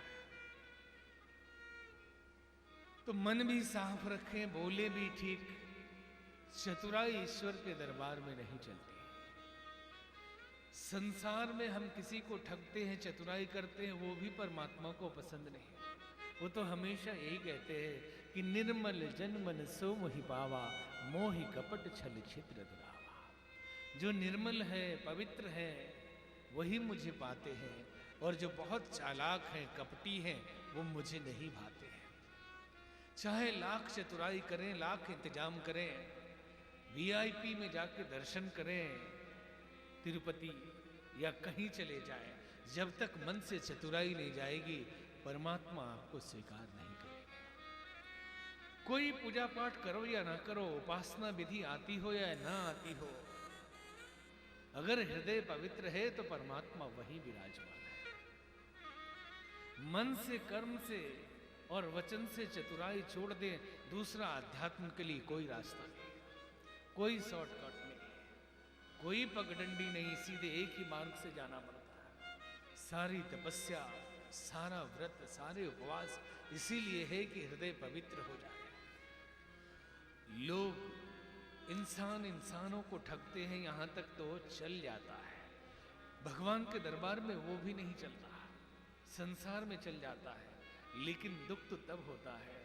तो मन भी साफ रखें, बोले भी ठीक। चतुराई ईश्वर के दरबार में नहीं चलती। संसार में हम किसी को ठगते हैं, चतुराई करते हैं, वो भी परमात्मा को पसंद नहीं। वो तो हमेशा यही कहते हैं कि निर्मल जन मन सो मोहि पावा, मोहि कपट छल छिद्र दुरावा। जो निर्मल है, पवित्र है, वही मुझे पाते हैं, और जो बहुत चालाक हैं, कपटी हैं, वो मुझे नहीं भाते हैं। चाहे लाख चतुराई करें, लाख इंतजाम करें, वीआईपी में जाके दर्शन करें, तिरुपति या कहीं चले जाएं, जब तक मन से चतुराई नहीं जाएगी परमात्मा आपको स्वीकार नहीं करेगा। कोई पूजा पाठ करो या ना करो, उपासना विधि आती हो या ना आती हो, अगर हृदय पवित्र है तो परमात्मा वहीं विराजमान है। मन से, कर्म से और वचन से चतुराई छोड़ दें, दूसरा अध्यात्म के लिए कोई रास्ता नहीं, कोई शॉर्टकट नहीं, कोई पगडंडी नहीं, सीधे एक ही मार्ग से जाना पड़ता है। सारी तपस्या, सारा व्रत, सारे उपवास इसीलिए है कि हृदय पवित्र हो जाए। लोग इंसानों को ठगते हैं, यहां तक तो चल जाता है, भगवान के दरबार में वो भी नहीं चलता, संसार में चल जाता है। लेकिन दुख तो तब होता है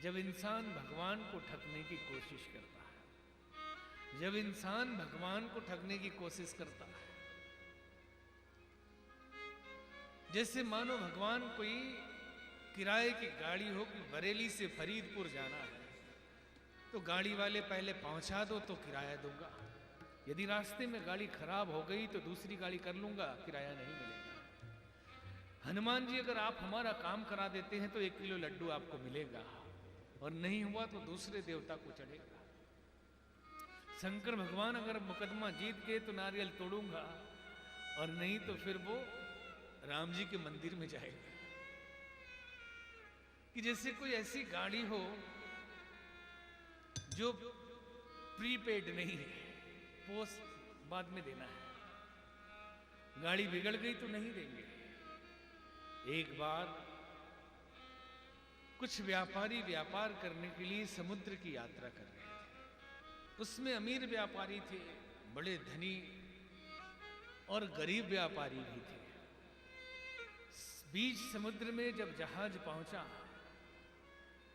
जब इंसान भगवान को ठगने की कोशिश करता है। जब इंसान भगवान को ठगने की कोशिश करता है जैसे मानो भगवान कोई किराए की गाड़ी हो कि बरेली से फरीदपुर जाना है, तो गाड़ी वाले पहले पहुंचा दो तो किराया दूंगा, यदि रास्ते में गाड़ी खराब हो गई तो दूसरी गाड़ी कर लूंगा, किराया नहीं मिलेगा। हनुमान जी अगर आप हमारा काम करा देते हैं तो 1 किलो लड्डू आपको मिलेगा, और नहीं हुआ तो दूसरे देवता को चढ़ेगा। शंकर भगवान अगर मुकदमा जीत गए तो नारियल तोड़ूंगा, और नहीं तो फिर वो राम जी के मंदिर में जाएगा। कि जैसे कोई ऐसी गाड़ी हो जो प्रीपेड नहीं है, पोस्ट बाद में देना है, गाड़ी बिगड़ गई तो नहीं देंगे। एक बार कुछ व्यापारी व्यापार करने के लिए समुद्र की यात्रा कर रहे थे। उसमें अमीर व्यापारी थे, बड़े धनी, और गरीब व्यापारी भी थे। बीच समुद्र में जब जहाज पहुंचा,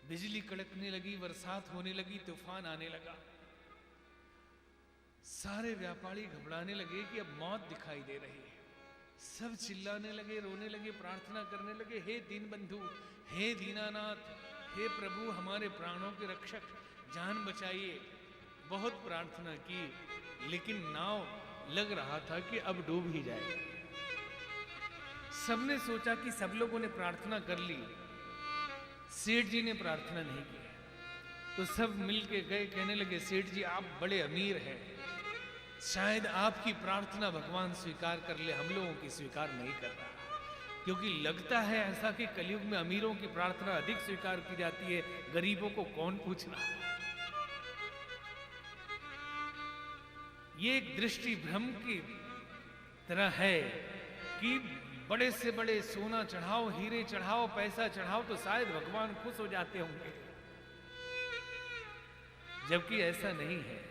बिजली कड़कने लगी, बरसात होने लगी, तूफान आने लगा। सारे व्यापारी घबराने लगे कि अब मौत दिखाई दे रही है। सब चिल्लाने लगे, रोने लगे, प्रार्थना करने लगे, हे दीनबंधु, हे दीनानाथ, हे प्रभु हमारे प्राणों के रक्षक, जान बचाइए। बहुत प्रार्थना की, लेकिन नाव लग रहा था कि अब डूब ही जाएगी। सबने सोचा कि सब लोगों ने प्रार्थना कर ली, सेठ जी ने प्रार्थना नहीं की। तो सब मिलके गए, कहने लगे सेठ जी आप बड़े अमीर हैं, शायद आपकी प्रार्थना भगवान स्वीकार कर ले, हम लोगों की स्वीकार नहीं कर रहा। क्योंकि लगता है ऐसा कि कलयुग में अमीरों की प्रार्थना अधिक स्वीकार की जाती है, गरीबों को कौन पूछ रहा है। ये एक दृष्टि भ्रम की तरह है कि बड़े से बड़े सोना चढ़ाओ, हीरे चढ़ाओ, पैसा चढ़ाओ तो शायद भगवान खुश हो जाते होंगे, जबकि ऐसा नहीं है।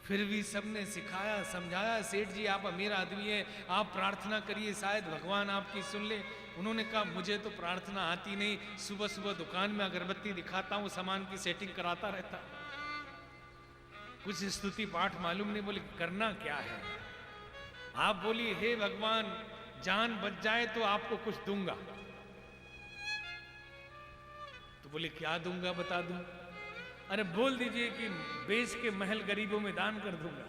फिर भी सबने सिखाया, समझाया, सेठ जी आप अमीर आदमी हैं, आप प्रार्थना करिए, शायद भगवान आपकी सुन ले। उन्होंने कहा मुझे तो प्रार्थना आती नहीं, सुबह सुबह दुकान में अगरबत्ती दिखाता हूँ, सामान की सेटिंग कराता रहता, कुछ स्तुति पाठ मालूम नहीं। बोले करना क्या है? आप बोलिए हे भगवान जान बच जाए तो आपको कुछ दूंगा। तो बोले क्या दूंगा बता दूं? अरे बोल दीजिए कि बेच के महल गरीबों में दान कर दूंगा।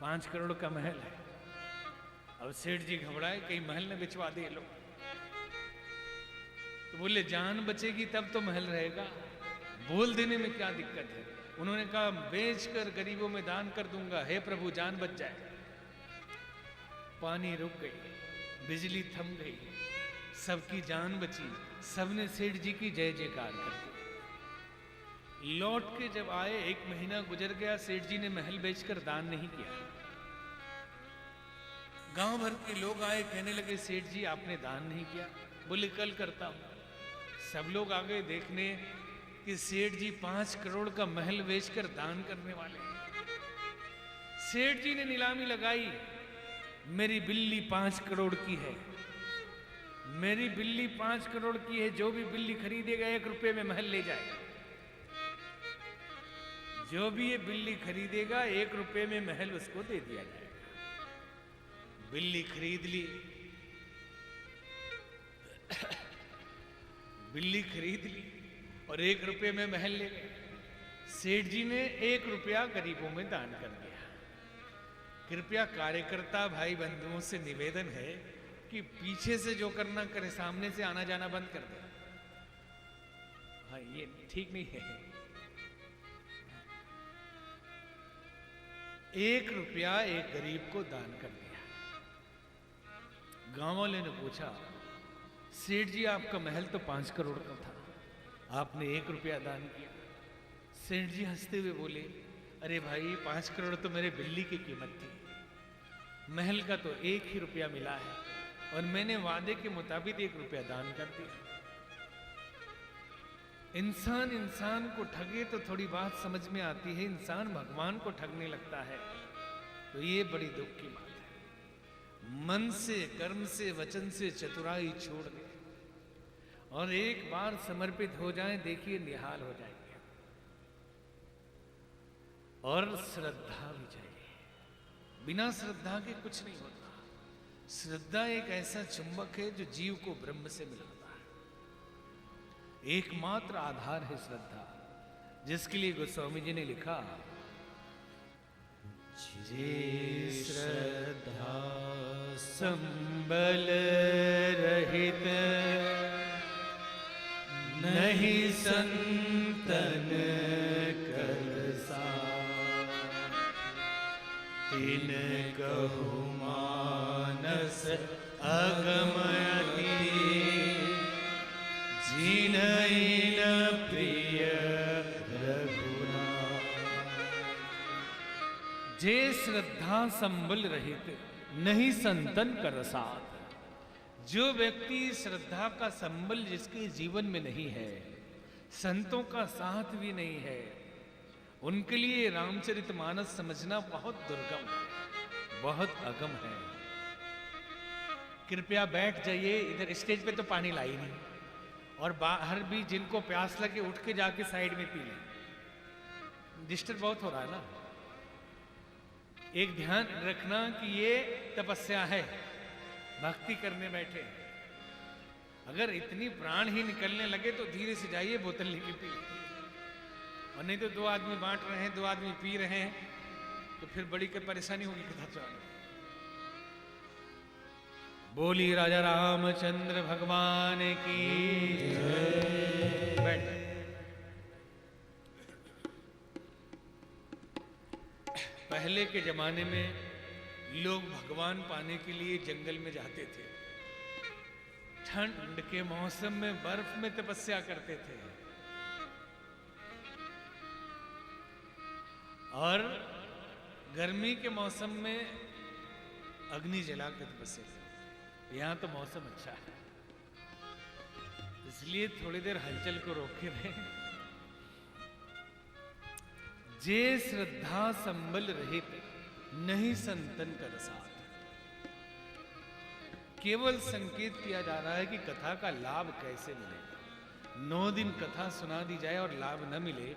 5 करोड़ का महल है। अब सेठ जी घबराए कहीं महल न बिचवा दे लो। तो बोले जान बचेगी तब तो महल रहेगा, बोल देने में क्या दिक्कत है। उन्होंने कहा बेचकर गरीबों में दान कर दूंगा, हे प्रभु जान बच जाए। पानी रुक गई, बिजली थम गई, सबकी जान बची, सबने सेठ जी की जय जयकार कर दी। लौट के जब आए 1 महीना गुजर गया, सेठ जी ने महल बेचकर दान नहीं किया। गांव भर के लोग आए, कहने लगे सेठ जी आपने दान नहीं किया। बोले कल करता हूं। सब लोग आ गए देखने कि सेठ जी 5 करोड़ का महल बेचकर दान करने वाले हैं। सेठ जी ने नीलामी लगाई, मेरी बिल्ली 5 करोड़ की है, मेरी बिल्ली 5 करोड़ की है, जो भी बिल्ली खरीदेगा 1 रुपए में महल ले जाएगा। जो भी ये बिल्ली खरीदेगा 1 रुपए में महल उसको दे दिया जाएगा। बिल्ली खरीद ली, बिल्ली खरीद ली और 1 रुपए में महल ले गए। सेठ जी ने 1 रुपया गरीबों में दान कर दिया। कृपया कार्यकर्ता भाई बंधुओं से निवेदन है कि पीछे से जो करना करे, सामने से आना जाना बंद कर दे। हाँ ये ठीक नहीं है। 1 रुपया एक गरीब को दान कर दिया। गांव वाले ने पूछा सेठ जी आपका महल तो 5 करोड़ का था, आपने 1 रुपया दान किया। सेठ जी हंसते हुए बोले अरे भाई 5 करोड़ तो मेरे बिल्ली की कीमत थी, महल का तो 1 ही रुपया मिला है और मैंने वादे के मुताबिक 1 रुपया दान कर दिया। इंसान इंसान को ठगे तो थोड़ी बात समझ में आती है, इंसान भगवान को ठगने लगता है तो ये बड़ी दुख की बात है। मन से, कर्म से, वचन से चतुराई छोड़ दे और एक बार समर्पित हो जाएं, देखिए निहाल हो जाएंगे। और श्रद्धा भी चाहिए, बिना श्रद्धा के कुछ नहीं होता। श्रद्धा एक ऐसा चुंबक है जो जीव को ब्रह्म से मिलाता है। एकमात्र आधार है श्रद्धा, जिसके लिए गोस्वामी जी ने लिखा, जे श्रद्धा संबल रहित नहीं संतन कर तिन कहु मानस अगमति जिनैन प्रिय रघुनाथ। जे श्रद्धा संबल रहित नहीं संतन कर साथ। जो व्यक्ति श्रद्धा का संबल जिसके जीवन में नहीं है, संतों का साथ भी नहीं है, उनके लिए रामचरितमानस समझना बहुत दुर्गम है, बहुत अगम है। कृपया बैठ जाइए, इधर स्टेज पे तो पानी लाई नहीं, और बाहर भी जिनको प्यास लगे उठ के जाके साइड में पी लें। डिस्टर्ब बहुत हो रहा है ना। एक ध्यान रखना कि ये तपस्या है, भक्ति करने बैठे। अगर इतनी प्राण ही निकलने लगे तो धीरे से जाइए, बोतल लेके पी लीजिए। और नहीं तो 2 आदमी बांट रहे हैं, 2 आदमी पी रहे हैं, तो फिर बड़ी परेशानी होगी कथा चलाने। बोली राजा रामचंद्र भगवान की जय। बैठ। पहले के जमाने में लोग भगवान पाने के लिए जंगल में जाते थे। ठंड के मौसम में बर्फ में तपस्या करते थे, और गर्मी के मौसम में अग्नि जला के तपस्या करते। यहाँ तो मौसम अच्छा है, इसलिए थोड़ी देर हलचल को रोके रहे। जे श्रद्धा संबल रहित नहीं संतन कर साथ। केवल संकेत किया जा रहा है कि कथा का लाभ कैसे मिलेगा। 9 दिन कथा सुना दी जाए और लाभ न मिले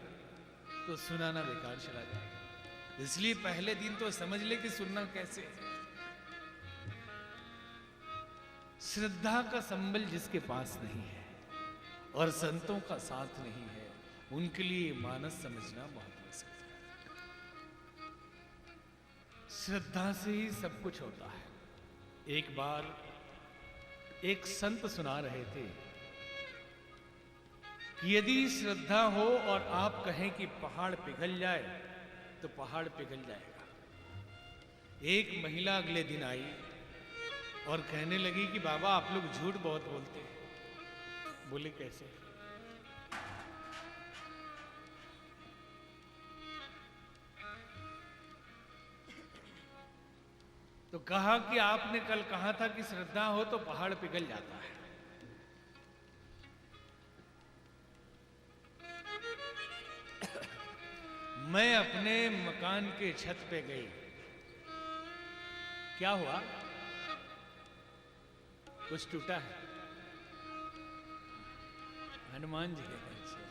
तो सुनाना बेकार चला जाएगा। इसलिए पहले दिन तो समझ ले कि सुनना कैसे। श्रद्धा का संबल जिसके पास नहीं है और संतों का साथ नहीं है, उनके लिए मानस समझना बहुत मुश्किल है। श्रद्धा से ही सब कुछ होता है। एक बार एक संत सुना रहे थे कि यदि श्रद्धा हो और आप कहें कि पहाड़ पिघल जाए तो पहाड़ पिघल जाएगा। एक महिला अगले दिन आई और कहने लगी कि बाबा आप लोग झूठ बहुत बोलते हैं। बोले कैसे? तो कहा कि आपने कल कहा था कि श्रद्धा हो तो पहाड़ पिघल जाता है। मैं अपने मकान के छत पे गई। क्या हुआ? कुछ टूटा है? हनुमान जी के घर से।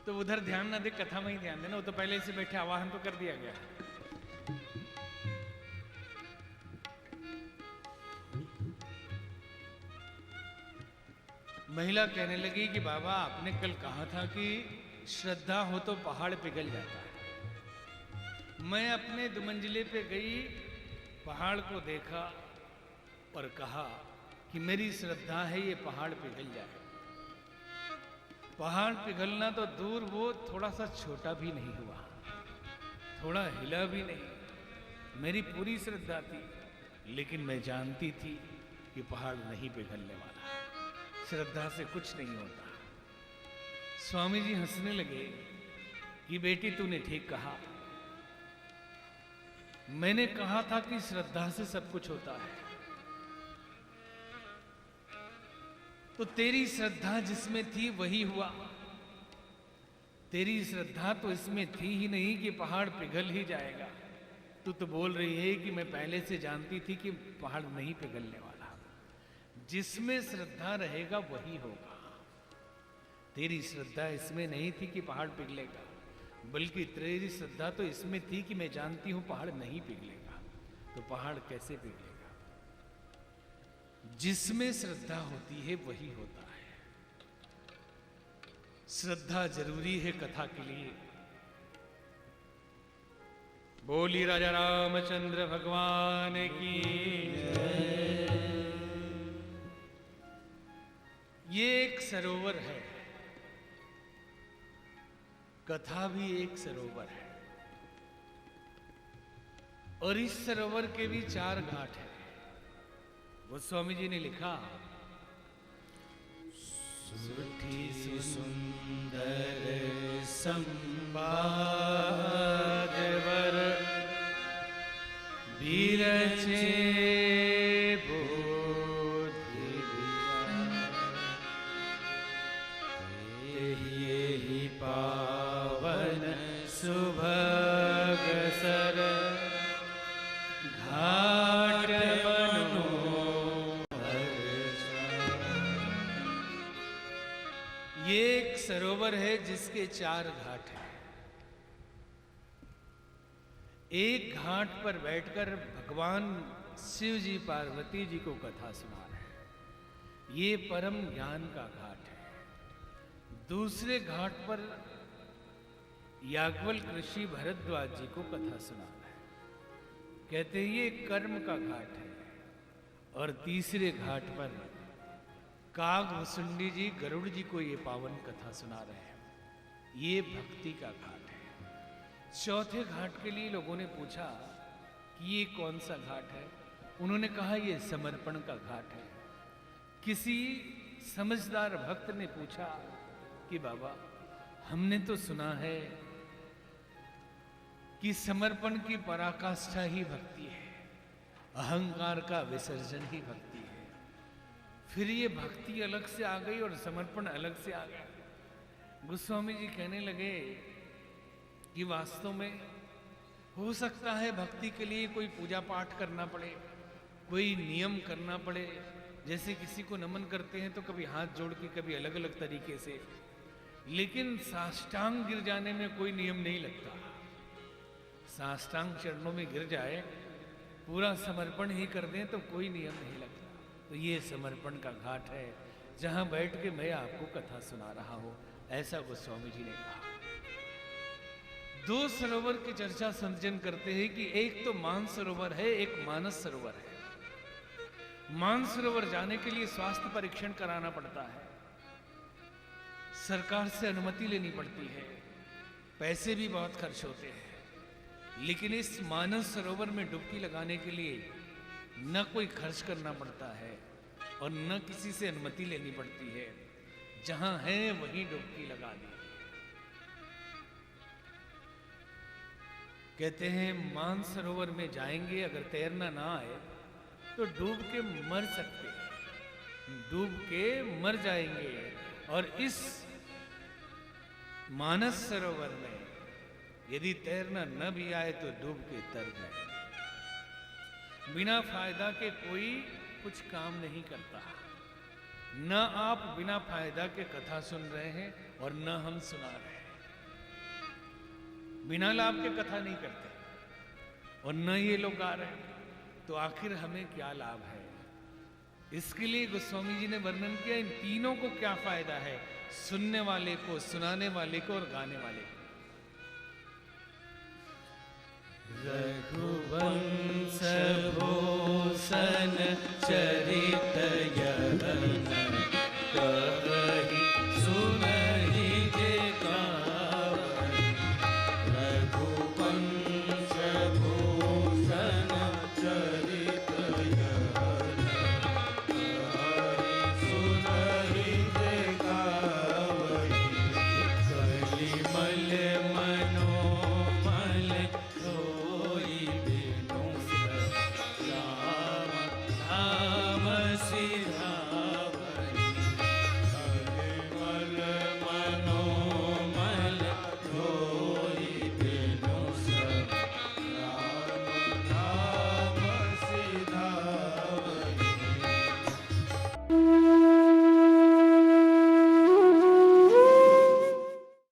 तो उधर ध्यान ना दे, कथा में ही ध्यान देना। वो तो पहले से बैठे, आवाहन तो कर दिया गया। महिला कहने लगी कि बाबा आपने कल कहा था कि श्रद्धा हो तो पहाड़ पिघल जाता है। मैं अपने दुमंजिले पे गई, पहाड़ को देखा और कहा कि मेरी श्रद्धा है ये पहाड़ पिघल जाए। पहाड़ पिघलना तो दूर, वो थोड़ा सा छोटा भी नहीं हुआ, थोड़ा हिला भी नहीं। मेरी पूरी श्रद्धा थी, लेकिन मैं जानती थी कि पहाड़ नहीं पिघलने वाला। श्रद्धा से कुछ नहीं होता। स्वामी जी हंसने लगे कि बेटी तूने ठीक कहा। मैंने कहा था कि श्रद्धा से सब कुछ होता है। तो तेरी श्रद्धा जिसमें थी वही हुआ। तेरी श्रद्धा तो इसमें थी ही नहीं कि पहाड़ पिघल ही जाएगा। तू तो बोल रही है कि मैं पहले से जानती थी कि पहाड़ नहीं पिघलने वाला। जिसमें श्रद्धा रहेगा वही होगा। तेरी श्रद्धा इसमें नहीं थी कि पहाड़ पिघलेगा। बल्कि तेरी श्रद्धा तो इसमें थी कि मैं जानती हूं पहाड़ नहीं पिघलेगा, तो पहाड़ कैसे पिघलेगा? जिसमें श्रद्धा होती है वही होता है। श्रद्धा जरूरी है कथा के लिए। बोली राजा रामचंद्र भगवान की जय। ये एक सरोवर है, कथा भी एक सरोवर है, और इस सरोवर के भी 4 घाट हैं। गोस्वामी जी ने लिखा, सुठी सुंदर संवाद वर बीरचे बोधि यही पावन सुभग सर घाट ये एक सरोवर है जिसके 4 घाट हैं। एक घाट पर बैठकर भगवान शिव जी पार्वती जी को कथा सुना रहे हैं, ये परम ज्ञान का घाट है। दूसरे घाट पर याज्ञवल्क्य ऋषि भरद्वाज जी को कथा सुना रहे हैं, कहते हैं ये कर्म का घाट है। और तीसरे घाट पर काग भुसुंडी जी गरुड़ जी को ये पावन कथा सुना रहे हैं, ये भक्ति का घाट है। चौथे घाट के लिए लोगों ने पूछा कि ये कौन सा घाट है? उन्होंने कहा ये समर्पण का घाट है। किसी समझदार भक्त ने पूछा कि बाबा हमने तो सुना है कि समर्पण की पराकाष्ठा ही भक्ति है, अहंकार का विसर्जन ही भक्ति है। फिर ये भक्ति अलग से आ गई और समर्पण अलग से आ गया। गोस्वामी जी कहने लगे कि वास्तव में हो सकता है भक्ति के लिए कोई पूजा पाठ करना पड़े, कोई नियम करना पड़े। जैसे किसी को नमन करते हैं तो कभी हाथ जोड़ के, कभी अलग अलग तरीके से, लेकिन साष्टांग गिर जाने में कोई नियम नहीं लगता। साष्टांग चरणों में गिर जाए, पूरा समर्पण ही कर दें तो कोई नियम नहीं लगता। तो ये समर्पण का घाट है जहां बैठ के मैं आपको कथा सुना रहा हूं, ऐसा गोस्वामी जी ने कहा। 2 सरोवर की चर्चा संजन करते हैं कि एक तो मानसरोवर है, एक मानस सरोवर है। मानसरोवर जाने के लिए स्वास्थ्य परीक्षण कराना पड़ता है, सरकार से अनुमति लेनी पड़ती है, पैसे भी बहुत खर्च होते हैं। लेकिन इस मानस सरोवर में डुबकी लगाने के लिए न कोई खर्च करना पड़ता है और न किसी से अनुमति लेनी पड़ती है, जहां है वहीं डुबकी लगा दी। कहते हैं मानसरोवर में जाएंगे, अगर तैरना ना आए तो डूब के मर सकते हैं, डूब के मर जाएंगे। और इस मानस सरोवर में यदि तैरना न भी आए तो डूब के तर जाए। बिना फायदा के कोई कुछ काम नहीं करता। न आप बिना फायदा के कथा सुन रहे हैं और न हम सुना रहे हैं। बिना लाभ के कथा नहीं करते और न ये लोग गा रहे हैं, तो आखिर हमें क्या लाभ है? इसके लिए गोस्वामी जी ने वर्णन किया इन तीनों को क्या फायदा है, सुनने वाले को, सुनाने वाले को और गाने वाले को। रघुवंश भूषण चरित